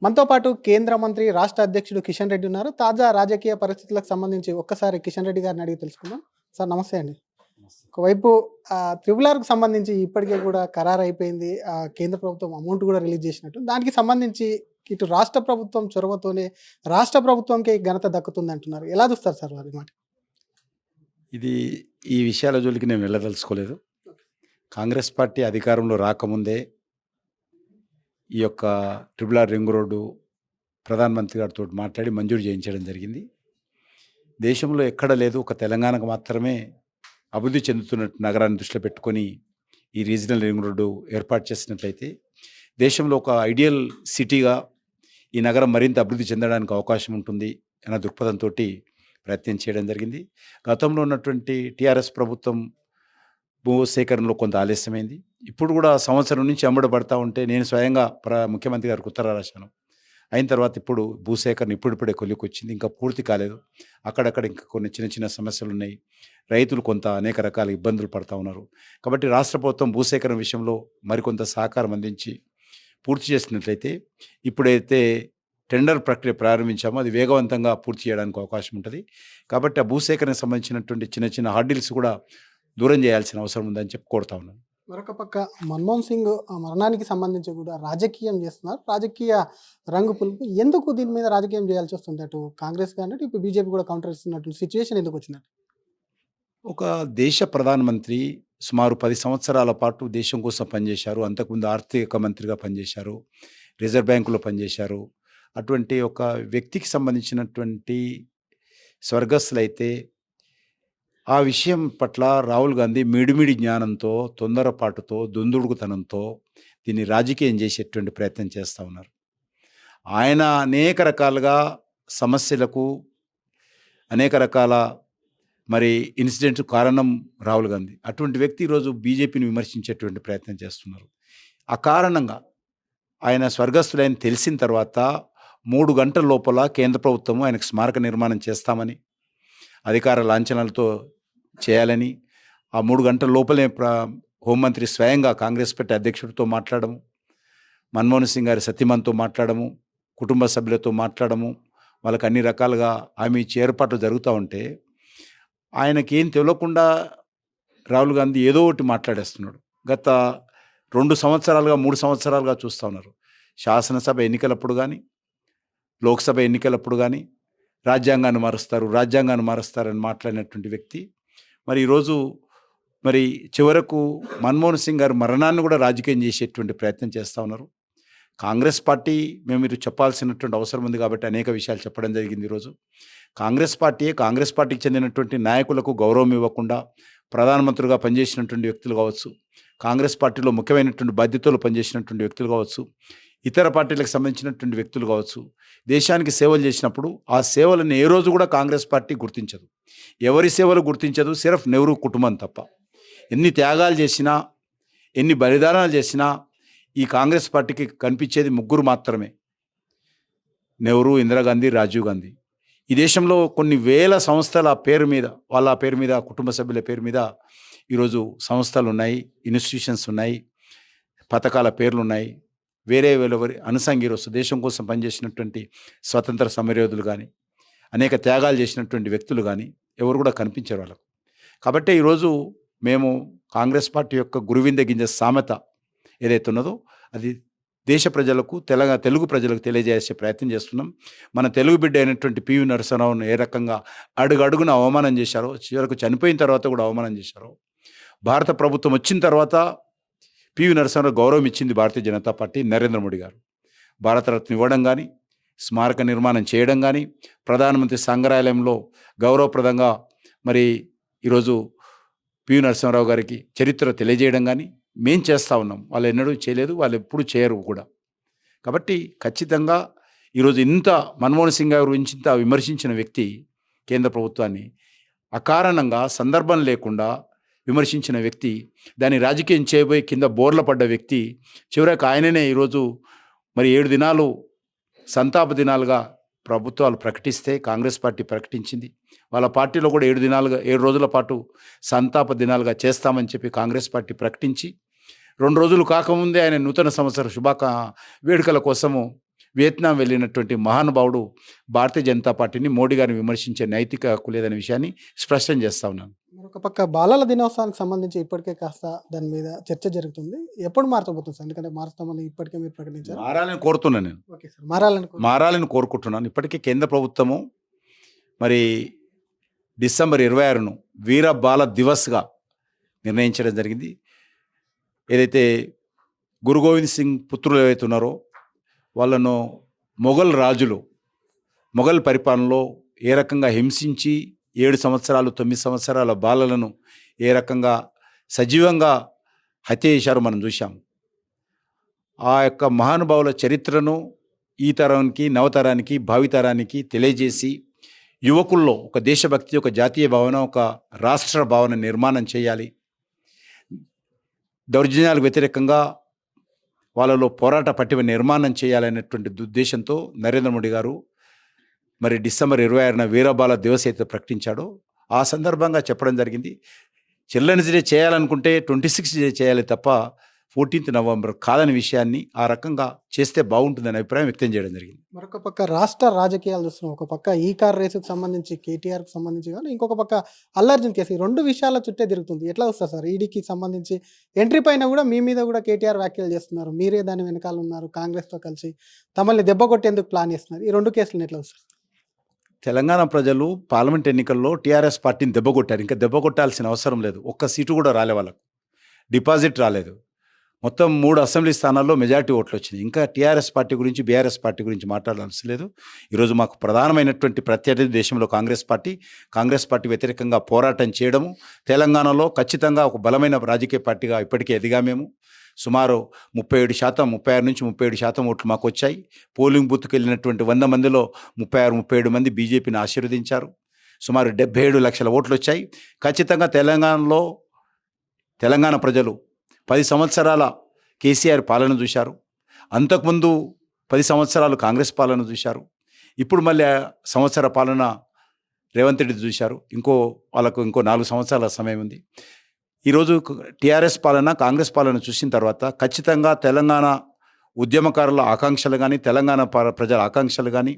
మనతో పాటు కేంద్ర మంత్రి, రాష్ట్ర అధ్యక్షుడు కిషన్ రెడ్డి ఉన్నారు. తాజా రాజకీయ పరిస్థితులకు సంబంధించి ఒక్కసారి కిషన్ రెడ్డి గారిని అడిగి తెలుసుకుందాం. సార్ నమస్తే అండి. ఒకవైపు త్రిపుల్ ఆర్‌కి సంబంధించి ఇప్పటికే కూడా ఖరారైపోయింది. కేంద్ర ప్రభుత్వం అమౌంట్ కూడా రిలీజ్ చేసినట్టు. దానికి సంబంధించి ఇటు రాష్ట్ర ప్రభుత్వం చొరవతోనే రాష్ట్ర ప్రభుత్వంకే ఘనత దక్కుతుందంటున్నారు. ఎలా చూస్తారు సార్ వారి మాట? ఇది ఈ విషయాల జోలికి నేను వెళ్ళదలుచుకోలేదు. కాంగ్రెస్ పార్టీ అధికారంలో రాకముందే ఈ యొక్క ట్రిపుల్ ఆర్ రింగ్ రోడ్డు ప్రధానమంత్రి గారితో మాట్లాడి మంజూరు చేయించడం జరిగింది. దేశంలో ఎక్కడ లేదు, ఒక తెలంగాణకు మాత్రమే అభివృద్ధి చెందుతున్నట్టు నగరాన్ని దృష్టిలో పెట్టుకొని ఈ రీజనల్ రింగ్ రోడ్డు ఏర్పాటు చేసినట్లయితే దేశంలో ఒక ఐడియల్ సిటీగా ఈ నగరం మరింత అభివృద్ధి చెందడానికి అవకాశం ఉంటుంది అన్న దృక్పథంతో ప్రయత్నం చేయడం జరిగింది. గతంలో ఉన్నటువంటి టీఆర్ఎస్ ప్రభుత్వం భూసేకరణలో కొంత ఆలస్యమైంది. ఇప్పుడు కూడా సంవత్సరం నుంచి అమ్మడబడతా ఉంటే నేను స్వయంగా ముఖ్యమంత్రి గారికి ఉత్తరాలు రాశాను. అయిన తర్వాత ఇప్పుడు భూసేకరణ ఇప్పుడిప్పుడే కొలికొచ్చింది, ఇంకా పూర్తి కాలేదు. అక్కడక్కడ ఇంకా కొన్ని చిన్న చిన్న సమస్యలు ఉన్నాయి. రైతులు కొంత అనేక రకాల ఇబ్బందులు పడుతూ ఉన్నారు. కాబట్టి రాష్ట్ర ప్రభుత్వం భూసేకరణ విషయంలో మరికొంత సహకారం అందించి పూర్తి చేసినట్లయితే ఇప్పుడైతే టెండర్ ప్రక్రియ ప్రారంభించామో అది వేగవంతంగా పూర్తి చేయడానికి అవకాశం ఉంటుంది. కాబట్టి ఆ భూసేకరణకు సంబంధించినటువంటి చిన్న చిన్న హార్డిల్స్ కూడా దూరం చేయాల్సిన అవసరం ఉందని చెప్పి కోరుతా ఉన్నాను. మరొక పక్క మన్మోహన్ సింగ్ మరణానికి సంబంధించి కూడా రాజకీయం చేస్తున్నారు. రాజకీయ రంగు పులుపు ఎందుకు దీని మీద రాజకీయం చేయాల్సి వస్తుంది? అటు కాంగ్రెస్ కానీ ఇప్పుడు బీజేపీ కూడా కౌంటర్ ఇస్తున్నట్టు సిచ్యువేషన్ ఎందుకు వచ్చినట్టు? ఒక దేశ ప్రధానమంత్రి సుమారు 10 సంవత్సరాల పాటు దేశం కోసం పనిచేశారు. అంతకుముందు ఆర్థిక మంత్రిగా పనిచేశారు, రిజర్వ్ బ్యాంకులో పనిచేశారు. అటువంటి ఒక వ్యక్తికి సంబంధించినటువంటి స్వర్గస్థులైతే ఆ విషయం పట్ల రాహుల్ గాంధీ మిడిమిడి జ్ఞానంతో, తొందరపాటుతో, దుందుడుకుతనంతో దీన్ని రాజకీయం చేసేటువంటి ప్రయత్నం చేస్తూ ఉన్నారు. ఆయన అనేక రకాలుగా సమస్యలకు, అనేక రకాల ఇన్సిడెంట్స్ కారణం రాహుల్ గాంధీ. అటువంటి వ్యక్తి ఈరోజు బీజేపీని విమర్శించేటువంటి ప్రయత్నం చేస్తున్నారు. ఆ కారణంగా ఆయన స్వర్గస్థులైన తెలిసిన తర్వాత 3 గంటల లోపల కేంద్ర ప్రభుత్వం ఆయనకు స్మారక నిర్మాణం చేస్తామని, అధికార లాంఛనాలతో చేయాలని, ఆ 3 గంటల లోపలే హోంమంత్రి స్వయంగా కాంగ్రెస్ పార్టీ అధ్యక్షుడితో మాట్లాడము, మన్మోహన్ సింగ్ గారి సతీమణితో మాట్లాడము, కుటుంబ సభ్యులతో మాట్లాడము, వాళ్ళకి అన్ని రకాలుగా హామీ ఇచ్చే ఏర్పాట్లు జరుగుతూ ఉంటే ఆయనకేం తెలియకుండా రాహుల్ గాంధీ ఏదో ఒకటి మాట్లాడేస్తున్నాడు. గత 2 సంవత్సరాలుగా 3 సంవత్సరాలుగా చూస్తూ ఉన్నారు. శాసనసభ ఎన్నికలప్పుడు కానీ, లోక్సభ ఎన్నికలప్పుడు కానీ రాజ్యాంగాన్ని మారుస్తారని మాట్లాడినటువంటి వ్యక్తి ఈరోజు చివరకు మన్మోహన్ సింగ్ గారి మరణాన్ని కూడా రాజకీయం చేసేటువంటి ప్రయత్నం చేస్తూ ఉన్నారు. కాంగ్రెస్ పార్టీ మీరు చెప్పాల్సినటువంటి అవసరం ఉంది కాబట్టి అనేక విషయాలు చెప్పడం జరిగింది. ఈరోజు కాంగ్రెస్ పార్టీకి చెందినటువంటి నాయకులకు గౌరవం ఇవ్వకుండా ప్రధానమంత్రిగా పనిచేసినటువంటి వ్యక్తులు కావచ్చు, కాంగ్రెస్ పార్టీలో ముఖ్యమైనటువంటి బాధ్యతలు పనిచేసినటువంటి వ్యక్తులు కావచ్చు, ఇతర పార్టీలకు సంబంధించినటువంటి వ్యక్తులు కావచ్చు, దేశానికి సేవలు చేసినప్పుడు ఆ సేవలను ఏ రోజు కూడా కాంగ్రెస్ పార్టీ గుర్తించదు. ఎవరి సేవలు గుర్తించదు, సిర్ఫ్ నెహ్రూ కుటుంబం తప్ప. ఎన్ని త్యాగాలు చేసినా, ఎన్ని బలిదానాలు చేసినా ఈ కాంగ్రెస్ పార్టీకి కనిపించేది 3 మాత్రమే: నెహ్రూ, ఇందిరాగాంధీ, రాజీవ్ గాంధీ. ఈ దేశంలో కొన్ని వేల సంస్థల పేరు మీద, వాళ్ళ పేరు మీద, కుటుంబ సభ్యుల పేరు మీద ఈరోజు సంస్థలు ఉన్నాయి, ఇన్స్టిట్యూషన్స్ ఉన్నాయి, పథకాల పేర్లు ఉన్నాయి. వేరే అనసంగ్ హీరోస్, దేశం కోసం పనిచేసినటువంటి స్వతంత్ర సమరయోధులు కానీ, అనేక త్యాగాలు చేసినటువంటి వ్యక్తులు కానీ ఎవరు కూడా కనిపించారు వాళ్ళకు. కాబట్టి ఈరోజు మేము కాంగ్రెస్ పార్టీ యొక్క గురువింద గింజ సామెత ఏదైతే ఉన్నదో అది దేశ ప్రజలకు, తెలుగు ప్రజలకు తెలియజేసే ప్రయత్నం చేస్తున్నాం. మన తెలుగు బిడ్డ అయినటువంటి పివి నరసింహారావును ఏ రకంగా అడుగడుగున అవమానం చేశారో, చివరకు చనిపోయిన తర్వాత కూడా అవమానం చేశారో, భారత ప్రభుత్వం వచ్చిన తర్వాత పివి నరసింహారావు గౌరవం ఇచ్చింది భారతీయ జనతా పార్టీ, నరేంద్ర మోడీ గారు. భారతరత్న ఇవ్వడం కానీ, స్మారక నిర్మాణం చేయడం కానీ, ప్రధానమంత్రి సంగ్రహాలయంలో గౌరవప్రదంగా ఈరోజు పివి నరసింహారావు గారికి చరిత్ర తెలియజేయడం కానీ మేం చేస్తూ ఉన్నాం. వాళ్ళు ఎన్నడూ చేయలేదు, వాళ్ళు ఎప్పుడు చేయరు కూడా. కాబట్టి ఖచ్చితంగా ఈరోజు ఇంత మన్మోహన్ సింగ్ గారి గురించి ఇంత విమర్శించిన వ్యక్తి, కేంద్ర ప్రభుత్వాన్ని అకారణంగా సందర్భం లేకుండా విమర్శించిన వ్యక్తి, దాన్ని రాజకీయం చేయబోయి కింద బోర్ల పడ్డ వ్యక్తి, చివరికి ఆయననే ఈరోజు 7 దినాలు సంతాప దినాలుగా ప్రభుత్వాలు ప్రకటిస్తే కాంగ్రెస్ పార్టీ ప్రకటించింది. వాళ్ళ పార్టీలో కూడా 7 రోజుల పాటు సంతాప దినాలుగా చేస్తామని చెప్పి కాంగ్రెస్ పార్టీ ప్రకటించి 2 రోజులు కాకముందే ఆయన నూతన సంవత్సర వేడుకల కోసము వియత్నాం వెళ్ళినటువంటి మహానుభావుడు భారతీయ జనతా పార్టీని, మోడీ గారిని విమర్శించే నైతిక హక్కు లేదనే విషయాన్ని స్పష్టం చేస్తా ఉన్నాను. మరొక పక్క బాలల దినోత్సవానికి సంబంధించి ఇప్పటికే కాస్త దాని మీద చర్చ జరుగుతుంది. ఎప్పుడు మార్చబోతుంది సార్? ఎందుకంటే మారుస్తామని ఇప్పటికే మీరు ప్రకటించారు. మారాలని కోరుతున్నాను నేను. ఓకే సార్, మారాలని కోరుకుంటున్నాను. ఇప్పటికే కేంద్ర ప్రభుత్వము మరి డిసెంబర్ 26ను వీర బాల దివస్గా నిర్ణయించడం జరిగింది. ఏదైతే గురు గోవింద్ సింగ్ పుత్రులు ఏవైతే ఉన్నారో వాళ్ళను మొఘల్ రాజులు మొఘల్ పరిపాలనలో ఏ రకంగా హింసించి 7 సంవత్సరాలు 9 సంవత్సరాల బాలలను ఏ రకంగా సజీవంగా హత్య చేశారో మనం చూశాం. ఆ యొక్క మహానుభావుల చరిత్రను ఈ తరానికి, నవతరానికి, భావితరానికి తెలియజేసి యువకుల్లో ఒక దేశభక్తి, ఒక జాతీయ భావన, ఒక రాష్ట్ర భావన నిర్మాణం చేయాలి. దౌర్జన్యాలకు వ్యతిరేకంగా వాళ్ళలో పోరాట పట్టిమ నిర్మాణం చేయాలనేటువంటి ఉద్దేశంతో నరేంద్ర మోడీ గారు మరి డిసెంబర్ 26న వీరబాల దివస్ అయితే ప్రకటించాడో ఆ సందర్భంగా చెప్పడం జరిగింది. చిల్డ్రన్స్ డే చేయాలనుకుంటే 26 డే చేయాలి తప్ప 14 నవంబర్ కాదని విషయాన్ని ఆ రకంగా చేస్తే బాగుంటుందనే అభిప్రాయం వ్యక్తం చేయడం జరిగింది. మరొక పక్క రాష్ట్ర రాజకీయాలు చూస్తున్నాం. ఒక పక్క ఈ కార్ రేసుకు సంబంధించి కేటీఆర్కి సంబంధించి కానీ, ఇంకొక పక్క అల్లర్జున్ కేసు, ఈ 2 విషయాల చుట్టే తిరుగుతుంది. ఎట్లా వస్తారు సార్? ఈడీకి సంబంధించి ఎంట్రీ పైన కూడా మీ మీద కూడా కేటీఆర్ వ్యాఖ్యలు చేస్తున్నారు. మీరే దాని వెనకాల ఉన్నారు, కాంగ్రెస్తో కలిసి తమల్ని దెబ్బ కొట్టేందుకు ప్లాన్ చేస్తున్నారు. ఈ 2 కేసులను ఎట్లా వస్తారు? తెలంగాణ ప్రజలు పార్లమెంట్ ఎన్నికల్లో టీఆర్ఎస్ పార్టీని దెబ్బ కొట్టారు. ఇంకా దెబ్బ కొట్టాల్సిన అవసరం లేదు. ఒక్క సీటు కూడా రాలే, వాళ్ళకు డిపాజిట్ రాలేదు. మొత్తం 3 అసెంబ్లీ స్థానాల్లో మెజారిటీ ఓట్లు వచ్చినాయి. ఇంకా టీఆర్ఎస్ పార్టీ గురించి, బీఆర్ఎస్ పార్టీ గురించి మాట్లాడాల్సి లేదు. ఈరోజు మాకు ప్రధానమైనటువంటి ప్రత్యర్థి దేశంలో కాంగ్రెస్ పార్టీ వ్యతిరేకంగా పోరాటం చేయడము. తెలంగాణలో ఖచ్చితంగా ఒక బలమైన రాజకీయ పార్టీగా ఇప్పటికే ఎదిగామేము. సుమారు 37%, 36 నుంచి 37% ఓట్లు మాకు వచ్చాయి. పోలింగ్ బూత్కి వెళ్ళినటువంటి 100 మందిలో 36-37 మంది బీజేపీని ఆశీర్వదించారు. సుమారు 77 లక్షల ఓట్లు వచ్చాయి. ఖచ్చితంగా తెలంగాణ ప్రజలు 10 సంవత్సరాల కేసీఆర్ పాలన చూశారు. అంతకుముందు 10 సంవత్సరాలు కాంగ్రెస్ పాలన చూశారు. ఇప్పుడు మళ్ళీ సంవత్సర పాలన రేవంత్ రెడ్డి చూశారు. వాళ్ళకు ఇంకో 4 సంవత్సరాల సమయం ఉంది. ఈరోజు టీఆర్ఎస్ పాలన, కాంగ్రెస్ పాలన చూసిన తర్వాత ఖచ్చితంగా తెలంగాణ ఉద్యమకారుల ఆకాంక్షలు కానీ, తెలంగాణ ప్రజల ఆకాంక్షలు కానీ,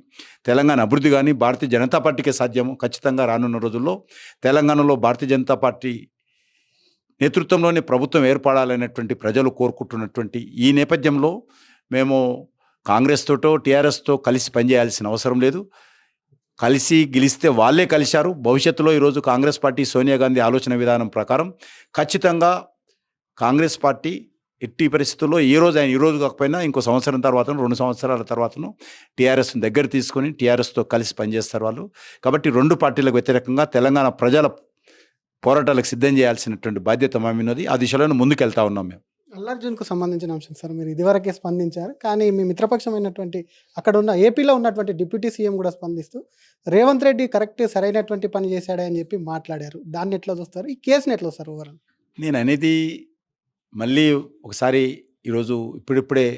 తెలంగాణ అభివృద్ధి కానీ భారతీయ జనతా పార్టీకే సాధ్యము. ఖచ్చితంగా రానున్న రోజుల్లో తెలంగాణలో భారతీయ జనతా పార్టీ నేతృత్వంలోని ప్రభుత్వం ఏర్పడాలనేటువంటి ప్రజలు కోరుకుంటున్నటువంటి ఈ నేపథ్యంలో మేము కాంగ్రెస్ తోటో టీఆర్ఎస్తో కలిసి పనిచేయాల్సిన అవసరం లేదు. కలిసి గెలిస్తే వాళ్ళే కలిశారు. భవిష్యత్తులో ఈరోజు కాంగ్రెస్ పార్టీ, సోనియా గాంధీ ఆలోచన విధానం ప్రకారం ఖచ్చితంగా కాంగ్రెస్ పార్టీ ఎట్టి పరిస్థితుల్లో ఈ రోజు కాకపోయినా ఇంకో సంవత్సరం తర్వాతను, 2 సంవత్సరాల తర్వాతను టీఆర్ఎస్ను దగ్గర తీసుకొని టీఆర్ఎస్తో కలిసి పనిచేస్తారు వాళ్ళు. కాబట్టి 2 పార్టీలకు వ్యతిరేకంగా తెలంగాణ ప్రజల పోరాటాలకు సిద్ధం చేయాల్సినటువంటి బాధ్యత మామిన్నది. ఆ దిశలో ముందుకెళ్తా ఉన్నాం మేము. అల్లర్జున్కు సంబంధించిన అంశం సార్, మీరు ఇదివరకే స్పందించారు. కానీ మీ మిత్రపక్షమైనటువంటి అక్కడ ఉన్న ఏపీలో ఉన్నటువంటి డిప్యూటీ సీఎం కూడా స్పందిస్తూ రేవంత్ రెడ్డి సరైనటువంటి పని చేశాడని చెప్పి మాట్లాడారు. దాన్ని ఎట్లా చూస్తారు? ఈ కేసుని ఎట్లా చూస్తారు ఓవరాల్? నేను అనేది మళ్ళీ ఒకసారి ఈరోజు ఇప్పుడిప్పుడే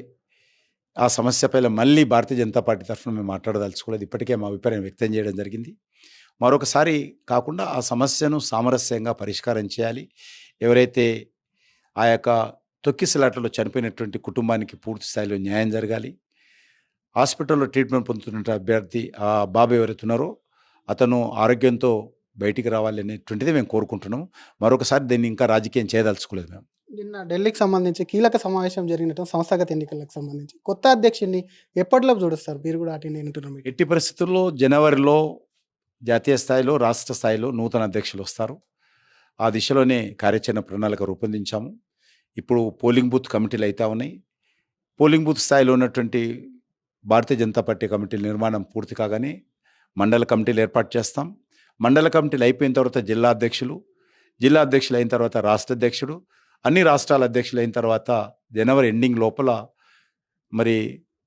ఆ సమస్యపై మళ్ళీ భారతీయ జనతా పార్టీ తరఫున మేము మాట్లాడదలుచుకోలేదు. ఇప్పటికే మా అభిప్రాయం వ్యక్తం చేయడం జరిగింది. మరొకసారి కాకుండా ఆ సమస్యను సామరస్యంగా పరిష్కారం చేయాలి. ఎవరైతే ఆ యొక్క తొక్కిసలాటలో చనిపోయినటువంటి కుటుంబానికి పూర్తి స్థాయిలో న్యాయం జరగాలి. హాస్పిటల్లో ట్రీట్మెంట్ పొందుతున్న అభ్యర్థి ఆ బాబు ఎవరైతే ఉన్నారో అతను ఆరోగ్యంతో బయటికి రావాలి అనేటువంటిది మేము కోరుకుంటున్నాము. మరొకసారి దీన్ని ఇంకా రాజకీయం చేయదలుచుకోలేదు మేము. నిన్న ఢిల్లీకి సంబంధించి కీలక సమావేశం జరిగినట్టు సంస్థాగత ఎన్నికలకు సంబంధించి కొత్త అధ్యక్షుడిని ఎప్పటిలోపు చూడుస్తారు? మీరు కూడా అటెండ్ అయినట్టున్నారు. ఎట్టి పరిస్థితుల్లో జనవరిలో జాతీయ స్థాయిలో, రాష్ట్ర స్థాయిలో నూతన అధ్యక్షులు వస్తారు. ఆ దిశలోనే కార్యాచరణ ప్రణాళిక రూపొందించాము. ఇప్పుడు పోలింగ్ బూత్ కమిటీలు అవుతా ఉన్నాయి. పోలింగ్ బూత్ స్థాయిలో ఉన్నటువంటి భారతీయ జనతా పార్టీ కమిటీల నిర్మాణం పూర్తి కాగానే మండల కమిటీలు ఏర్పాటు చేస్తాం. మండల కమిటీలు అయిపోయిన తర్వాత జిల్లా అధ్యక్షులు అయిన తర్వాత రాష్ట్ర అధ్యక్షుడు, అన్ని రాష్ట్రాల అధ్యక్షులు అయిన తర్వాత జనవరి ఎండింగ్ లోపల మరి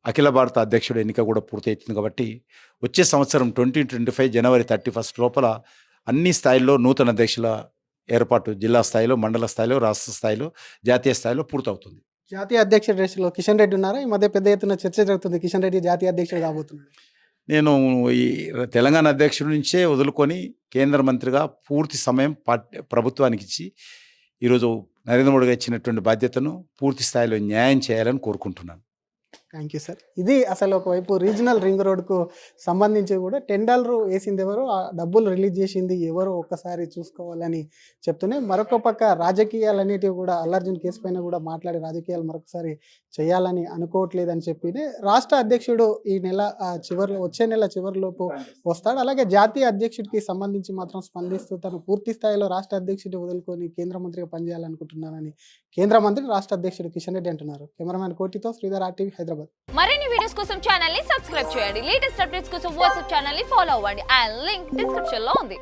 అఖిల భారత అధ్యక్షుడు ఎన్నిక కూడా పూర్తి అవుతుంది. కాబట్టి వచ్చే సంవత్సరం 2025 జనవరి 31 లోపల అన్ని స్థాయిల్లో నూతన అధ్యక్షుల ఏర్పాటు జిల్లా స్థాయిలో, మండల స్థాయిలో, రాష్ట్ర స్థాయిలో, జాతీయ స్థాయిలో పూర్తవుతుంది. జాతీయ అధ్యక్షుడి రేసులో కిషన్ రెడ్డి ఉన్నారా? ఈ మధ్య పెద్ద ఎత్తున చర్చ జరుగుతుంది. కిషన్ రెడ్డి జాతీయ అధ్యక్షుడు కాబోతున్నాడు. నేను ఈ తెలంగాణ అధ్యక్షుడి నుంచే వదులుకొని కేంద్ర మంత్రిగా పూర్తి సమయం ప్రభుత్వానికి ఇచ్చి ఈరోజు నరేంద్ర మోడీ గారు ఇచ్చినటువంటి బాధ్యతను పూర్తి స్థాయిలో న్యాయం చేయాలని కోరుకుంటున్నాను. Thank you sir. ఇది అసలు ఒకవైపు రీజనల్ రింగ్ రోడ్కు సంబంధించి కూడా టెండర్లు వేసింది ఎవరు, ఆ డబ్బులు రిలీజ్ చేసింది ఎవరు ఒక్కసారి చూసుకోవాలని చెప్తూనే, మరొక పక్క రాజకీయాలన్నిటివి కూడా అల్లర్జున్ కేసు పైన కూడా మాట్లాడి రాజకీయాలు మరొకసారి చేయాలని అనుకోవట్లేదని చెప్పి రాష్ట్ర అధ్యక్షుడు ఈ నెల చివరిలో, వచ్చే నెల చివరిలోపు వస్తాడు. అలాగే జాతీయ అధ్యక్షుడికి సంబంధించి మాత్రం స్పందిస్తూ తను పూర్తి స్థాయిలో రాష్ట్ర అధ్యక్షుడిని వదులుకొని కేంద్ర మంత్రిగా పనిచేయాలనుకుంటున్నానని కేంద్ర మంత్రి రాష్ట్ర అధ్యక్షుడు కిషన్ రెడ్డి అంటున్నారు. కెమెరామెన్ కోటితో శ్రీధర్, RTV, హైదరాబాద్. మరిన్ని వీడియోస్ కోసం ఛానల్ ని సబ్స్క్రైబ్ చేయండి. లేటెస్ట్ అప్డేట్స్ కోసం వాట్సాప్ ఛానల్ ని ఫాలో అవ్వండి. అండ్ లింక్ డిస్క్రిప్షన్ లో ఉంది.